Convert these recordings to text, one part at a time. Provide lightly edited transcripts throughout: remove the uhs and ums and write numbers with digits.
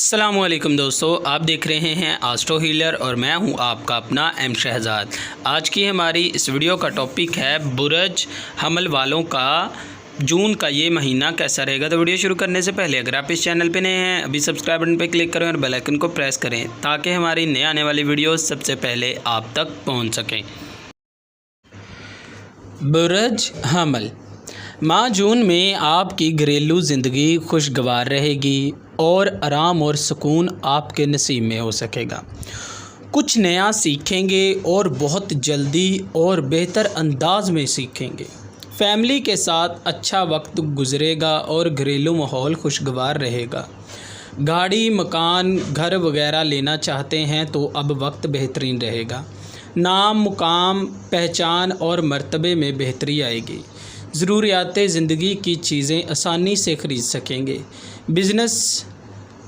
السلام علیکم دوستو، آپ دیکھ رہے ہیں آسٹرو ہیلر اور میں ہوں آپ کا اپنا ایم شہزاد۔ آج کی ہماری اس ویڈیو کا ٹاپک ہے برج حمل والوں کا جون کا یہ مہینہ کیسا رہے گا۔ تو ویڈیو شروع کرنے سے پہلے اگر آپ اس چینل پہ نئے ہیں ابھی سبسکرائب بٹن پہ کلک کریں اور بیل آئیکن کو پریس کریں تاکہ ہماری نئے آنے والی ویڈیوز سب سے پہلے آپ تک پہنچ سکیں۔ برج حمل ماہ جون میں آپ کی گھریلو زندگی خوشگوار رہے گی اور آرام اور سکون آپ کے نصیب میں ہو سکے گا۔ کچھ نیا سیکھیں گے اور بہت جلدی اور بہتر انداز میں سیکھیں گے۔ فیملی کے ساتھ اچھا وقت گزرے گا اور گھریلو ماحول خوشگوار رہے گا۔ گاڑی، مکان، گھر وغیرہ لینا چاہتے ہیں تو اب وقت بہترین رہے گا۔ نام، مقام، پہچان اور مرتبے میں بہتری آئے گی۔ ضروریات زندگی کی چیزیں آسانی سے خرید سکیں گے۔ بزنس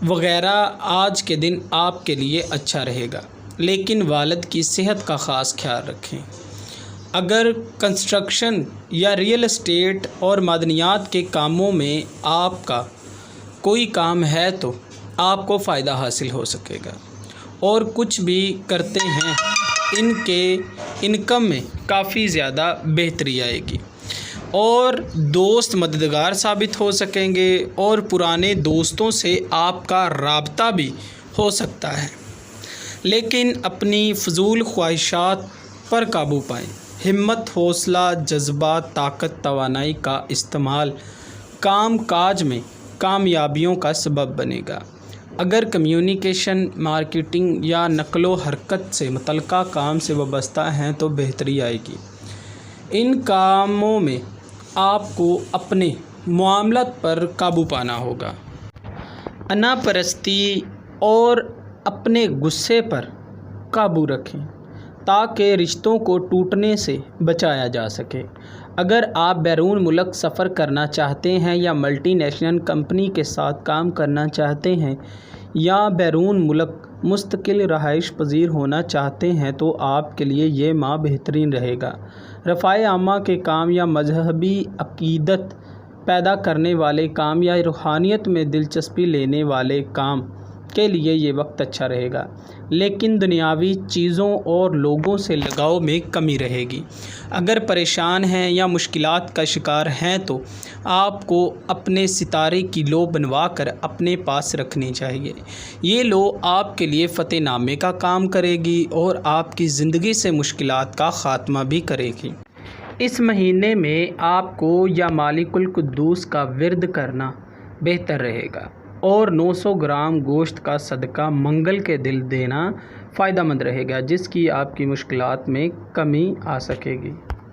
وغیرہ آج کے دن آپ کے لیے اچھا رہے گا، لیکن والد کی صحت کا خاص خیال رکھیں۔ اگر کنسٹرکشن یا ریئل اسٹیٹ اور معدنیات کے کاموں میں آپ کا کوئی کام ہے تو آپ کو فائدہ حاصل ہو سکے گا، اور کچھ بھی کرتے ہیں ان کے انکم میں کافی زیادہ بہتری آئے گی، اور دوست مددگار ثابت ہو سکیں گے اور پرانے دوستوں سے آپ کا رابطہ بھی ہو سکتا ہے، لیکن اپنی فضول خواہشات پر قابو پائیں۔ ہمت، حوصلہ، جذبات، طاقت، توانائی کا استعمال کام کاج میں کامیابیوں کا سبب بنے گا۔ اگر کمیونیکیشن، مارکیٹنگ یا نقل و حرکت سے متعلقہ کام سے وابستہ ہیں تو بہتری آئے گی۔ ان کاموں میں آپ کو اپنے معاملات پر قابو پانا ہوگا۔ انا پرستی اور اپنے غصے پر قابو رکھیں تاکہ رشتوں کو ٹوٹنے سے بچایا جا سکے۔ اگر آپ بیرون ملک سفر کرنا چاہتے ہیں یا ملٹی نیشنل کمپنی کے ساتھ کام کرنا چاہتے ہیں یا بیرون ملک مستقل رہائش پذیر ہونا چاہتے ہیں تو آپ کے لیے یہ ماہ بہترین رہے گا۔ رفاع عامہ کے کام یا مذہبی عقیدت پیدا کرنے والے کام یا روحانیت میں دلچسپی لینے والے کام کے لیے یہ وقت اچھا رہے گا، لیکن دنیاوی چیزوں اور لوگوں سے لگاؤ میں کمی رہے گی۔ اگر پریشان ہیں یا مشکلات کا شکار ہیں تو آپ کو اپنے ستارے کی لو بنوا کر اپنے پاس رکھنی چاہیے۔ یہ لو آپ کے لیے فتح نامے کا کام کرے گی اور آپ کی زندگی سے مشکلات کا خاتمہ بھی کرے گی۔ اس مہینے میں آپ کو یا مالک القدوس کا ورد کرنا بہتر رہے گا، اور 900 گرام گوشت کا صدقہ منگل کے دن دینا فائدہ مند رہے گا، جس کی آپ کی مشکلات میں کمی آ سکے گی۔